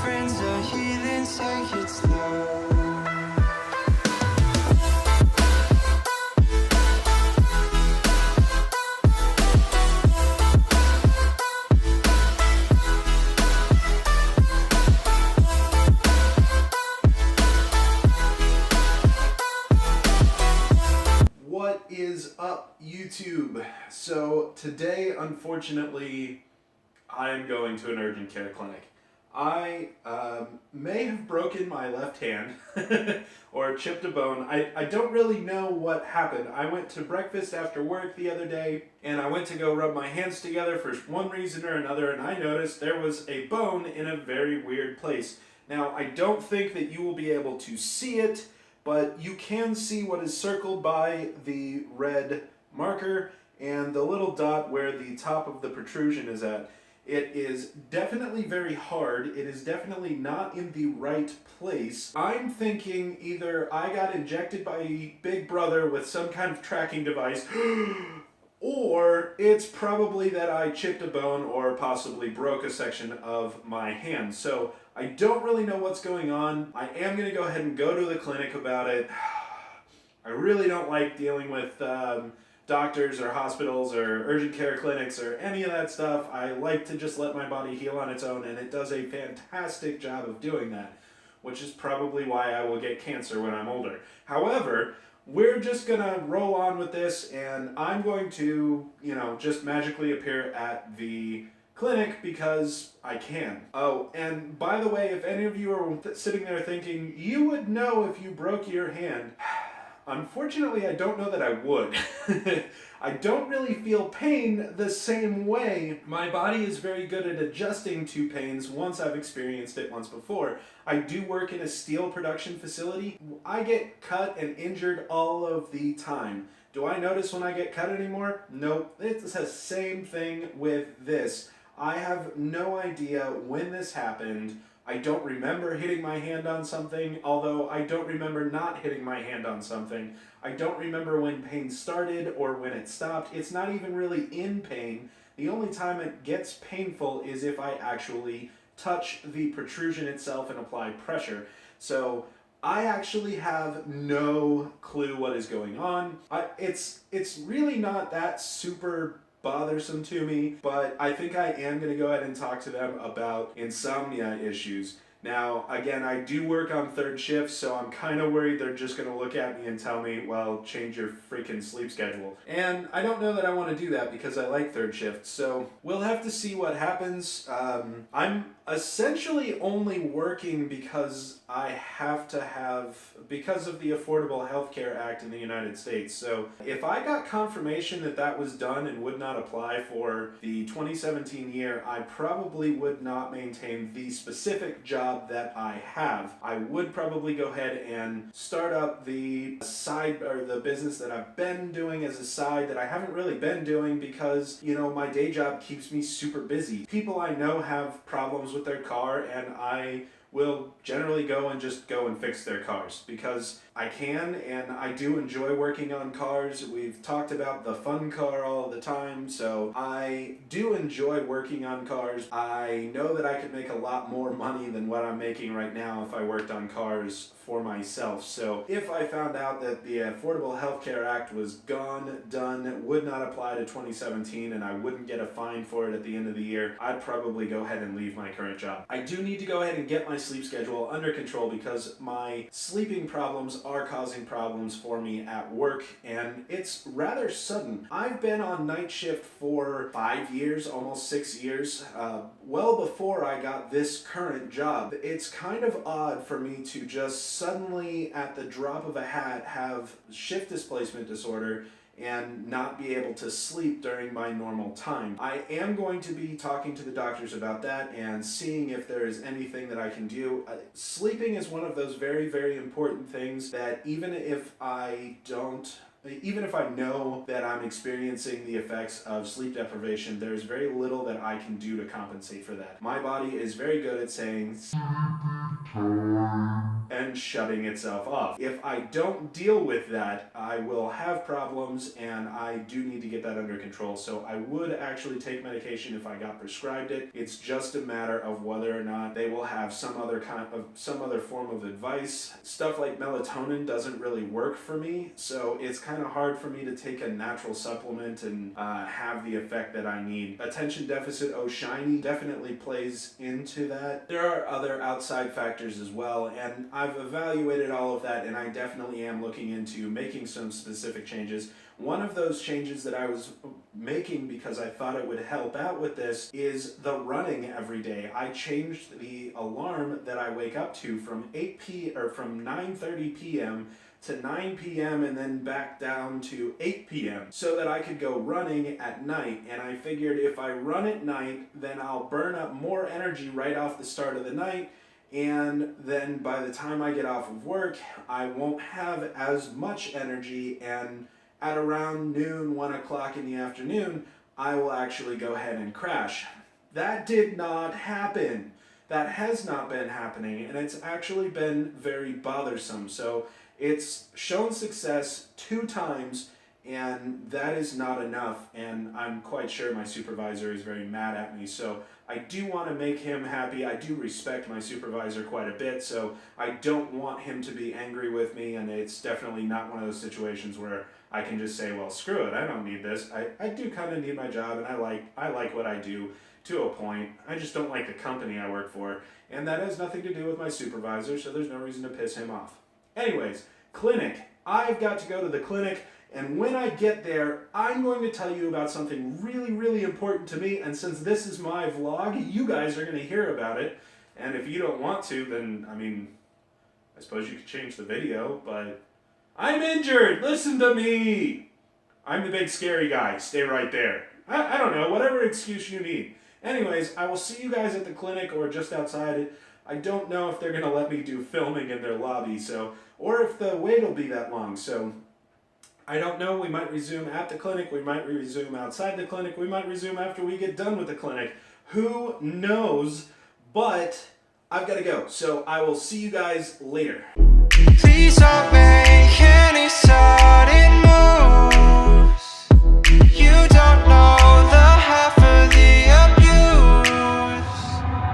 friends are healing, say it's love. What is up, YouTube? So today, unfortunately, I'm going to an urgent care clinic. I may have broken my left hand or chipped a bone. I don't really know what happened. I went to breakfast after work the other day and I went to go rub my hands together for one reason or another, and I noticed there was a bone in a very weird place. Now, I don't think that you will be able to see it, but you can see what is circled by the red marker and the little dot where the top of the protrusion is at. It is definitely very hard. It is definitely not in the right place. I'm thinking either I got injected by Big Brother with some kind of tracking device, or it's probably that I chipped a bone or possibly broke a section of my hand. So I don't really know what's going on. I am going to go ahead and go to the clinic about it. I really don't like dealing with doctors or hospitals or urgent care clinics or any of that stuff. I like to just let my body heal on its own, and it does a fantastic job of doing that, which is probably why I will get cancer when I'm older. However, we're just gonna roll on with this, and I'm going to, just magically appear at the clinic because I can. Oh, and by the way, if any of you are sitting there thinking, you would know if you broke your hand, unfortunately, I don't know that I would. I don't really feel pain the same way. My body is very good at adjusting to pains once I've experienced it once before. I do work in a steel production facility. I get cut and injured all of the time. Do I notice when I get cut anymore? Nope. It's the same thing with this. I have no idea when this happened. I don't remember hitting my hand on something, although I don't remember not hitting my hand on something. I don't remember when pain started or when it stopped. It's not even really in pain. The only time it gets painful is if I actually touch the protrusion itself and apply pressure. So I actually have no clue what is going on. It's really not that super bothersome to me, but I think I am going to go ahead and talk to them about insomnia issues. Now, again, I do work on third shift, so I'm kind of worried they're just going to look at me and tell me, well, change your freaking sleep schedule. And I don't know that I want to do that because I like third shift, so we'll have to see what happens. I'm essentially only working because I have to because of the Affordable Health Care Act in the United States. So if I got confirmation that that was done and would not apply for the 2017 year, I probably would not maintain the specific job that I have. I would probably go ahead and start up the side, or the business that I've been doing as a side that I haven't really been doing because, my day job keeps me super busy. People I know have problems with their car, and I will generally go and fix their cars because I can, and I do enjoy working on cars. We've talked about the fun car all the time, so I do enjoy working on cars. I know that I could make a lot more money than what I'm making right now if I worked on cars for myself. So if I found out that the Affordable Health Care Act was gone, done, would not apply to 2017, and I wouldn't get a fine for it at the end of the year, I'd probably go ahead and leave my current job. I do need to go ahead and get my sleep schedule under control because my sleeping problems are causing problems for me at work, and it's rather sudden. I've been on night shift for 5 years, almost 6 years, well before I got this current job. It's kind of odd for me to just suddenly, at the drop of a hat, have shift displacement disorder and not be able to sleep during my normal time. I am going to be talking to the doctors about that and seeing if there is anything that I can do. Sleeping is one of those very, very important things that even if I know that I'm experiencing the effects of sleep deprivation, there's very little that I can do to compensate for that. My body is very good at saying, and shutting itself off. If I don't deal with that, I will have problems, and I do need to get that under control. So I would actually take medication if I got prescribed it. It's just a matter of whether or not they will have some other form of advice. Stuff like melatonin doesn't really work for me, so it's kind of hard for me to take a natural supplement and have the effect that I need. Attention deficit shiny definitely plays into that. There are other outside factors as well, and I've evaluated all of that, and I definitely am looking into making some specific changes. One of those changes that I was making because I thought it would help out with this is the running every day. I changed the alarm that I wake up to from 9:30 p.m. to 9 p.m. and then back down to 8 p.m. so that I could go running at night. And I figured if I run at night, then I'll burn up more energy right off the start of the night, and then by the time I get off of work, I won't have as much energy, and at around noon, 1 o'clock in the afternoon, I will actually go ahead and crash. That did not happen. That has not been happening, and it's actually been very bothersome. So it's shown success 2 times, and that is not enough, and I'm quite sure my supervisor is very mad at me. So I do want to make him happy. I do respect my supervisor quite a bit, so I don't want him to be angry with me, and it's definitely not one of those situations where I can just say, well, screw it, I don't need this. I do kind of need my job, and I like what I do to a point. I just don't like the company I work for, and that has nothing to do with my supervisor, so there's no reason to piss him off. Anyways, clinic. I've got to go to the clinic, and when I get there, I'm going to tell you about something really, really important to me, and since this is my vlog, you guys are going to hear about it, and if you don't want to, then, I mean, I suppose you could change the video, but I'm injured! Listen to me! I'm the big scary guy. Stay right there. I don't know, whatever excuse you need. Anyways, I will see you guys at the clinic or just outside it. I don't know if they're going to let me do filming in their lobby, or if the wait will be that long, so I don't know. We might resume at the clinic, we might resume outside the clinic, we might resume after we get done with the clinic. Who knows? But I've got to go, so I will see you guys later. Please don't make any sound.